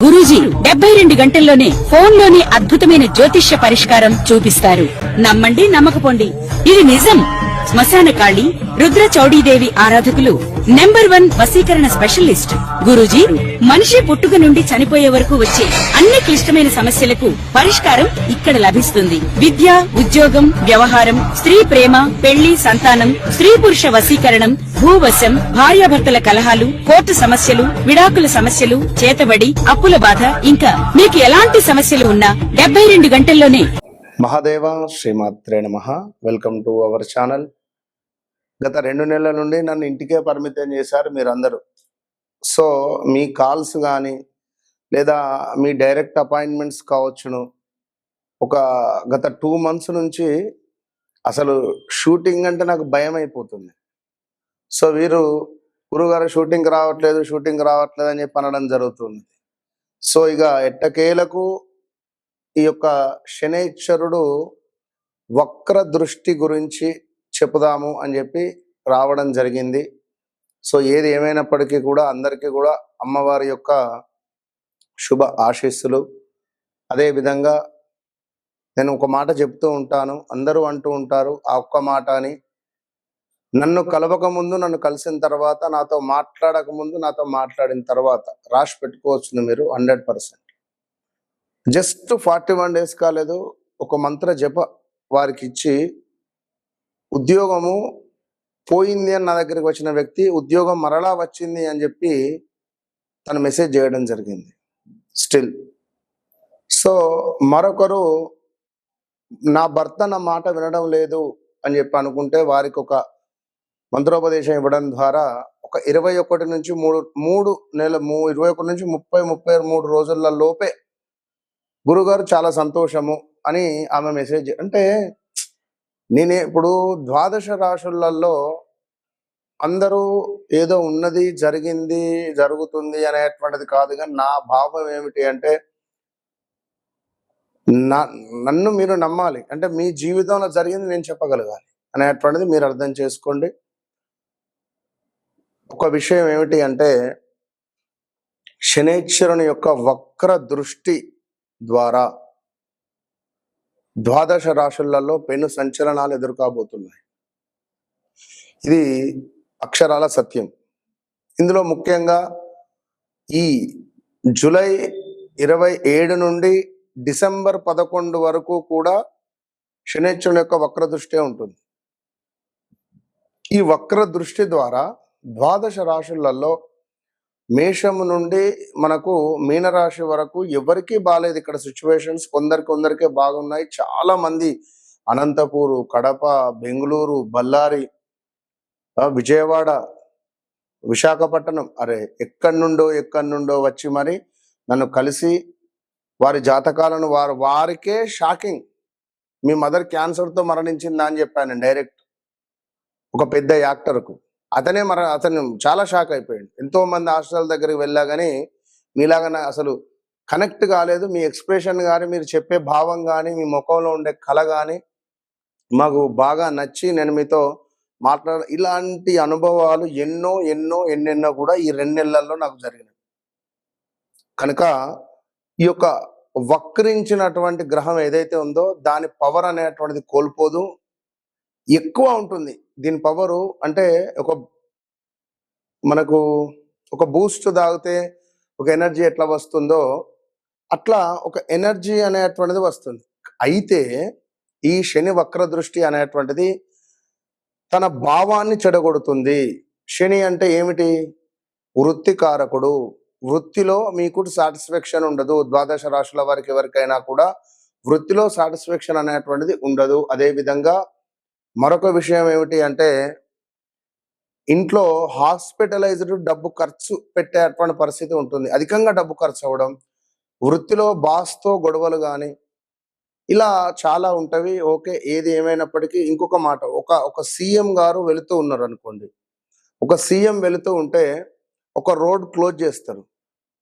గురూజీ 72 గంటల్లోనే ఫోన్ లోని అద్భుతమైన జ్యోతిష్య పరిష్కారం చూపిస్తారు. నమ్మండి, నమ్మకపోండి, ఇది నిజం. శ్మశాన కాళి రుద్ర చౌడీదేవి ఆరాధకులు నంబర్ 1 వశీకరణ స్పెషలిస్ట్ గురూజీ. మనిషి పుట్టుక నుండి చనిపోయే వరకు వచ్చే అన్ని క్లిష్టమైన సమస్యలకు పరిష్కారం ఇక్కడ లభిస్తుంది. విద్య, ఉద్యోగం, వ్యవహారం, స్త్రీ ప్రేమ, పెళ్లి, సంతానం, స్త్రీ పురుష వశీకరణం, భూవశం, భార్యాభర్తల కలహాలు, కోర్టు సమస్యలు, విడాకుల సమస్యలు, చేతబడి, అప్పుల బాధ, ఇంకా మీకు ఎలాంటి సమస్యలు ఉన్నా 72 గంటల్లోనే. మహాదేవ శ్రీమాత్రే నమః. Welcome to our channel. గత 2 నెలల నుండి నన్ను ఇంటికే పరిమితం చేశారు మీరందరూ. సో మీ కాల్స్ కానీ లేదా మీ డైరెక్ట్ అపాయింట్మెంట్స్ కావచ్చును. గత 2 months నుంచి అసలు షూటింగ్ అంటే నాకు భయం అయిపోతుంది. సో వీరు గురుగారు షూటింగ్ రావట్లేదు అని చెప్పి అనడం జరుగుతుంది. సో ఇక ఎట్టకేలకు ఈ యొక్క శనైశ్వరుడు వక్ర దృష్టి గురించి చెప్పుదాము అని చెప్పి రావడం జరిగింది. సో ఏది ఏమైనప్పటికీ కూడా అందరికీ కూడా అమ్మవారి యొక్క శుభ ఆశీస్సులు. అదేవిధంగా నేను ఒక మాట చెప్తూ ఉంటాను, అందరూ అంటూ ఉంటారు ఆ ఒక్క మాట అని. నన్ను కలవక ముందు, నన్ను కలిసిన తర్వాత, నాతో మాట్లాడక ముందు, నాతో మాట్లాడిన తర్వాత రాసి పెట్టుకోవచ్చు మీరు 100%. జస్ట్ 41 days కాలేదు, ఒక మంత్ర జప వారికి ఇచ్చి ఉద్యోగము పోయింది అని నా దగ్గరికి వచ్చిన వ్యక్తి ఉద్యోగం మరలా వచ్చింది అని చెప్పి తను మెసేజ్ చేయడం జరిగింది స్టిల్. సో మరొకరు నా భర్త నా మాట వినడం లేదు అని చెప్పి అనుకుంటే వారికి ఒక మంత్రోపదేశం ఇవ్వడం ద్వారా ఒక 21 నుంచి 33 రోజుల లోపే గురుగారు చాలా సంతోషము అని ఆమె మెసేజ్. అంటే నేనే ఇప్పుడు 12 రాశులలో అందరూ ఏదో ఉన్నది, జరిగింది, జరుగుతుంది అనేటువంటిది కాదు. కానీ నా భావం ఏమిటి అంటే నన్ను మీరు నమ్మాలి. అంటే మీ జీవితంలో జరిగింది నేను చెప్పగలగాలి అనేటువంటిది మీరు అర్థం చేసుకోండి. ఒక విషయం ఏమిటి అంటే శనైశ్వరుని యొక్క వక్ర దృష్టి ద్వారా 12 రాశులలో పెను సంచలనాలు ఎదుర్కోబోతున్నాయి. ఇది అక్షరాల సత్యం. ఇందులో ముఖ్యంగా ఈ జూలై 27 నుండి డిసెంబర్ 11 వరకు కూడా శనైశ్వరుని యొక్క వక్ర దృష్టి ఉంటుంది. ఈ వక్ర దృష్టి ద్వారా 12 రాశులలో మేషము నుండి మనకు మీనరాశి వరకు ఎవరికి బాలేదు. ఇక్కడ సిచ్యువేషన్స్ కొందరికే బాగున్నాయి. చాలా మంది అనంతపూరు, కడప, బెంగళూరు, బళ్ళారి, విజయవాడ, విశాఖపట్నం, ఎక్కడి నుండో వచ్చి మరి నన్ను కలిసి వారి జాతకాలను వారికే షాకింగ్. మీ మదర్ క్యాన్సర్తో మరణించిందా అని చెప్పాను డైరెక్ట్ ఒక పెద్ద యాక్టర్కు. అతను చాలా షాక్ అయిపోయాడు. ఎంతో మంది హాస్పిటల్ దగ్గరికి వెళ్ళా కానీ మీలాగా అసలు కనెక్ట్ కాలేదు. మీ ఎక్స్ప్రెషన్ కానీ, మీరు చెప్పే భావం కానీ, మీ ముఖంలో ఉండే కళ కానీ మాకు బాగా నచ్చి నేను మీతో ఇలాంటి అనుభవాలు ఎన్నెన్నో కూడా ఈ 2 నెలల్లో నాకు జరిగినాయి. కనుక ఈ యొక్క వక్రించినటువంటి గ్రహం ఏదైతే ఉందో దాని పవర్ అనేటువంటిది కోల్పోదు, ఎక్కువ ఉంటుంది. దీని పవరు అంటే మనకు ఒక బూస్ట్ తాగితే ఒక ఎనర్జీ ఎట్లా వస్తుందో అట్లా ఒక ఎనర్జీ అనేటువంటిది వస్తుంది. అయితే ఈ శని వక్ర దృష్టి అనేటువంటిది తన భావాన్ని చెడగొడుతుంది. శని అంటే ఏమిటి? వృత్తికారకుడు. వృత్తిలో మీకు సాటిస్ఫాక్షన్ ఉండదు. 12 రాశుల వారికి ఎవరికైనా కూడా వృత్తిలో సాటిస్ఫాక్షన్ అనేటువంటిది ఉండదు. అదేవిధంగా మరొక విషయం ఏమిటి అంటే ఇంట్లో హాస్పిటలైజ్డ్ డబ్బు ఖర్చు పెట్టేటువంటి పరిస్థితి ఉంటుంది. అధికంగా డబ్బు ఖర్చు అవ్వడం, వృత్తిలో బాస్తో గొడవలు కానీ ఇలా చాలా ఉంటవి. ఓకే, ఏది ఏమైనప్పటికీ ఇంకొక మాట, ఒక సీఎం గారు వెళుతూ ఉన్నారు అనుకోండి. ఒక సీఎం వెళుతూ ఉంటే ఒక రోడ్ క్లోజ్ చేస్తారు,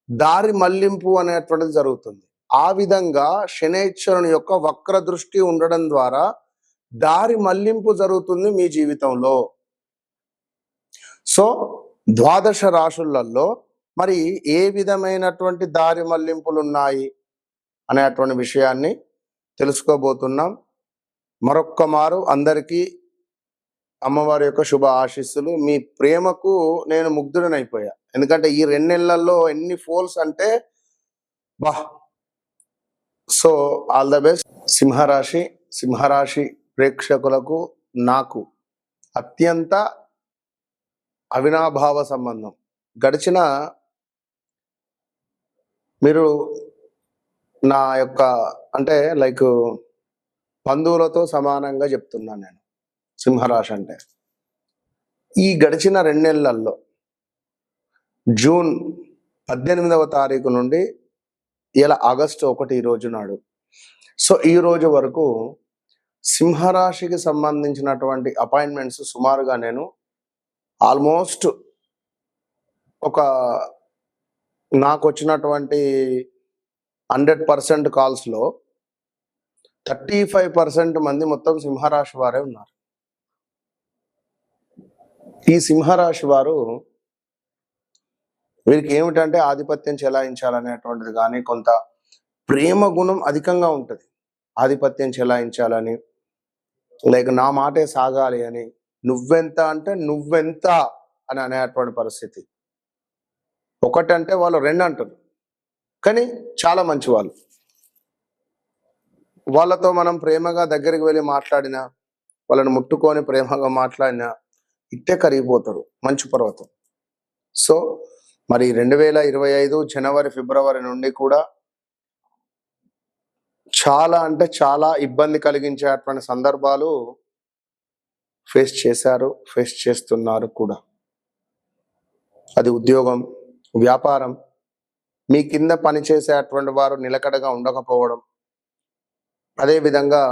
దారి మళ్లింపు అనేటువంటిది జరుగుతుంది. ఆ విధంగా శనైశ్వరుని యొక్క వక్ర దృష్టి ఉండడం ద్వారా దారి మళ్లింపు జరుగుతుంది మీ జీవితంలో. సో 12 రాశులలో మరి ఏ విధమైనటువంటి దారి మళ్లింపులు ఉన్నాయి అనేటువంటి విషయాన్ని తెలుసుకోబోతున్నాం. మరొక్క మారు అందరికీ అమ్మవారి యొక్క శుభ ఆశీస్సులు. మీ ప్రేమకు నేను ముగ్ధుడనైపోయా. ఎందుకంటే ఈ 2 నెలల్లో ఎన్ని ఫోల్స్ అంటే బా. So all the best. సింహరాశి ప్రేక్షకులకు నాకు అత్యంత అవినాభావ సంబంధం. గడిచిన మీరు నా యొక్క అంటే లైక్ బంధువులతో సమానంగా చెప్తున్నాను నేను. సింహరాశి అంటే ఈ గడిచిన 2 నెలల్లో జూన్ 18వ తారీఖు నుండి ఇలా ఆగస్టు 1 ఈ రోజు నాడు, సో ఈ రోజు వరకు సింహరాశికి సంబంధించినటువంటి అపాయింట్మెంట్స్ సుమారుగా నేను ఆల్మోస్ట్ ఒక నాకు వచ్చినటువంటి 100% కాల్స్లో 35% మంది మొత్తం సింహరాశి వారే ఉన్నారు. ఈ సింహరాశి వారు వీరికి ఏమిటంటే ఆధిపత్యం చెలాయించాలనేటువంటిది కానీ, కొంత ప్రేమ గుణం అధికంగా ఉంటుంది. ఆధిపత్యం చెలాయించాలని, లైక్ నా మాటే సాగాలి అని, నువ్వెంత అంటే నువ్వెంత అని అనేటువంటి పరిస్థితి. ఒకటంటే వాళ్ళు 2 అంటారు, కానీ చాలా మంచి వాళ్ళు. వాళ్ళతో మనం ప్రేమగా దగ్గరికి వెళ్ళి మాట్లాడినా, వాళ్ళని ముట్టుకొని ప్రేమగా మాట్లాడినా ఇట్టే కరిగిపోతారు, మంచు పర్వతం. సో మరి 2025 జనవరి ఫిబ్రవరి నుండి కూడా చాలా అంటే చాలా ఇబ్బంది కలిగించేటువంటి సందర్భాలు ఫేస్ చేశారు, ఫేస్ చేస్తున్నారు కూడా. అది ఉద్యోగం, వ్యాపారం, మీ కింద పనిచేసేటువంటి వారు నిలకడగా ఉండకపోవడం, అదేవిధంగా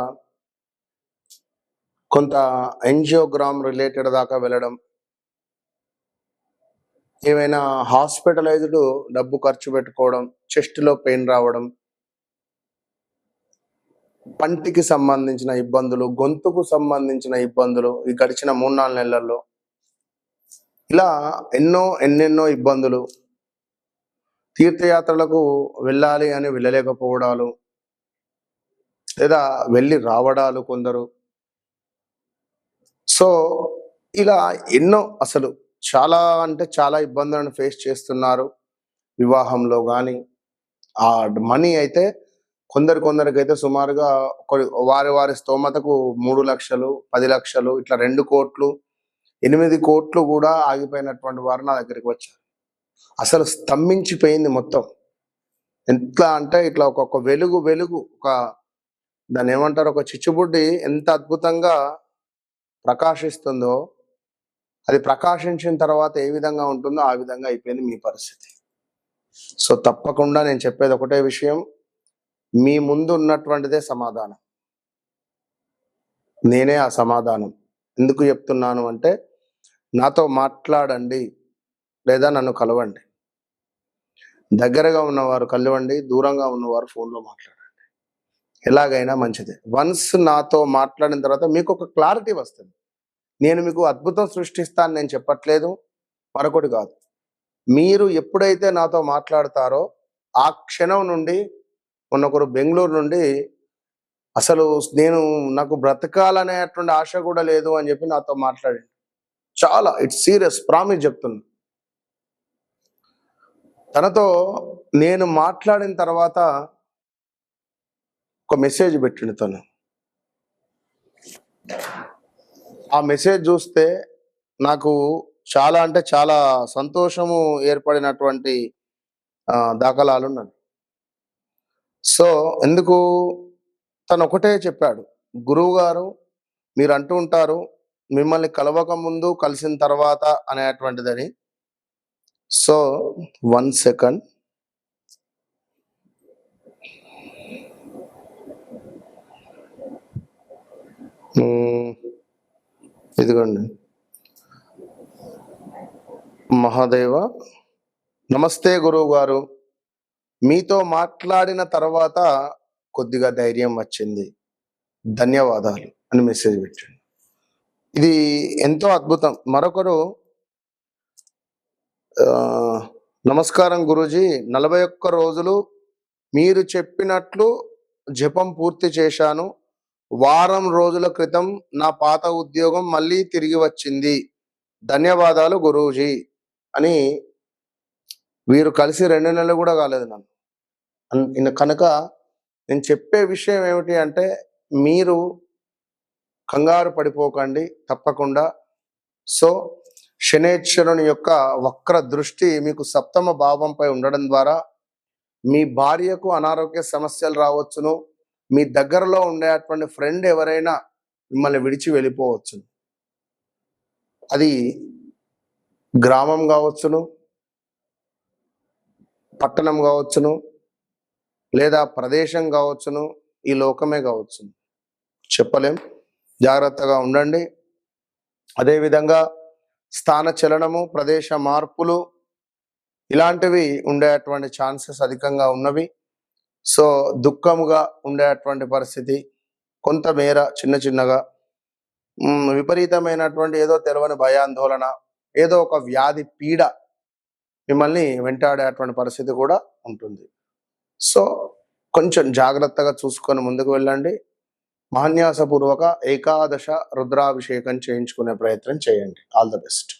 కొంత ఎన్జియోగ్రామ్ రిలేటెడ్ దాకా వెళ్ళడం, ఏమైనా హాస్పిటలైజ్డ్ డబ్బు ఖర్చు పెట్టుకోవడం, చెస్ట్లో పెయిన్ రావడం, పంటికి సంబంధించిన ఇబ్బందులు, గొంతుకు సంబంధించిన ఇబ్బందులు ఈ గడిచిన 3-4 నెలల్లో, ఇలా ఎన్నెన్నో ఇబ్బందులు. తీర్థయాత్రలకు వెళ్ళాలి అని వెళ్ళలేకపోవడాలు, లేదా వెళ్ళి రావడాలు కొందరు. సో ఇలా ఎన్నో అసలు చాలా అంటే చాలా ఇబ్బందులను ఫేస్ చేస్తున్నారు. వివాహంలో కానీ ఆ మనీ అయితే కొందరికైతే సుమారుగా వారి స్తోమతకు 3 లక్షలు, 10 లక్షలు, ఇట్లా 2 కోట్లు, 8 కోట్లు కూడా ఆగిపోయినటువంటి వారు నా దగ్గరికి వచ్చారు. అసలు స్తంభించిపోయింది మొత్తం. ఎట్లా అంటే ఇట్లా ఒక వెలుగు ఒక దాన్ని ఏమంటారు, ఒక చిచ్చుబుడ్డి ఎంత అద్భుతంగా ప్రకాశిస్తుందో, అది ప్రకాశించిన తర్వాత ఏ విధంగా ఉంటుందో ఆ విధంగా అయిపోయింది మీ పరిస్థితి. సో తప్పకుండా నేను చెప్పేది ఒకటే విషయం, మీ ముందు ఉన్నటువంటిదే సమాధానం. నేనే ఆ సమాధానం. ఎందుకు చెప్తున్నాను అంటే, నాతో మాట్లాడండి లేదా నన్ను కలవండి. దగ్గరగా ఉన్నవారు కలవండి, దూరంగా ఉన్నవారు ఫోన్లో మాట్లాడండి. ఎలాగైనా మంచిదే. వన్స్ నాతో మాట్లాడిన తర్వాత మీకు ఒక క్లారిటీ వస్తుంది. నేను మీకు అద్భుతం సృష్టిస్తాను నేను చెప్పట్లేదు, మరొకటి కాదు. మీరు ఎప్పుడైతే నాతో మాట్లాడతారో ఆ క్షణం నుండి, మొన్నొకరు బెంగళూరు నుండి అసలు నాకు బ్రతకాలనేటువంటి ఆశ కూడా లేదు అని చెప్పి నాతో మాట్లాడండి. చాలా ఇట్స్ సీరియస్, ప్రామిస్ చెప్తున్నా. తనతో నేను మాట్లాడిన తర్వాత ఒక మెసేజ్ పెట్టిండు తను. ఆ మెసేజ్ చూస్తే నాకు చాలా అంటే చాలా సంతోషము ఏర్పడినటువంటి దాఖలాలు ఉన్నాయి. సో ఎందుకు తను ఒకటే చెప్పాడు, గురువు గారు మీరు అంటూ ఉంటారు మిమ్మల్ని కలవక ముందు కలిసిన తర్వాత అనేటువంటిదని. సో 1 సెకండ్, ఇదిగోండి. మహాదేవ, నమస్తే గురువు గారు, మీతో మాట్లాడిన తర్వాత కొద్దిగా ధైర్యం వచ్చింది, ధన్యవాదాలు అని మెసేజ్ పెట్టండి. ఇది ఎంతో అద్భుతం. మరొకరు నమస్కారం గురూజీ. 41 రోజులు మీరు చెప్పినట్లు జపం పూర్తి చేశాను. వారం రోజుల క్రితం నా పాత ఉద్యోగం మళ్ళీ తిరిగి వచ్చింది. ధన్యవాదాలు గురూజీ అని వీరు కలిసి 2 నెలలు కూడా కాలేదు నన్ను. కనుక నేను చెప్పే విషయం ఏమిటి అంటే, మీరు కంగారు పడిపోకండి తప్పకుండా. సో శనేశ్వరుని యొక్క వక్ర దృష్టి మీకు సప్తమ భావంపై ఉండడం ద్వారా మీ భార్యకు అనారోగ్య సమస్యలు రావచ్చును. మీ దగ్గరలో ఉండేటువంటి ఫ్రెండ్ ఎవరైనా మిమ్మల్ని విడిచి వెళ్ళిపోవచ్చును. అది గ్రామం కావచ్చును, పట్టణం కావచ్చును, లేదా ప్రదేశం కావచ్చును, ఈ లోకమే కావచ్చును, చెప్పలేం. జాగ్రత్తగా ఉండండి. అదేవిధంగా స్థాన చలనము, ప్రదేశ మార్పులు ఇలాంటివి ఉండేటువంటి ఛాన్సెస్ అధికంగా ఉన్నవి. సో దుఃఖముగా ఉండేటువంటి పరిస్థితి, కొంతమేర చిన్న చిన్నగా విపరీతమైనటువంటి ఏదో తెలియని భయాందోళన, ఏదో ఒక వ్యాధి పీడ మిమ్మల్ని వెంటాడేటువంటి పరిస్థితి కూడా ఉంటుంది. సో కొంచెం జాగ్రత్తగా చూసుకొని ముందుకు వెళ్ళండి. మహాన్యాసపూర్వక ఏకాదశ రుద్రాభిషేకం చేయించుకునే ప్రయత్నం చేయండి. All the best.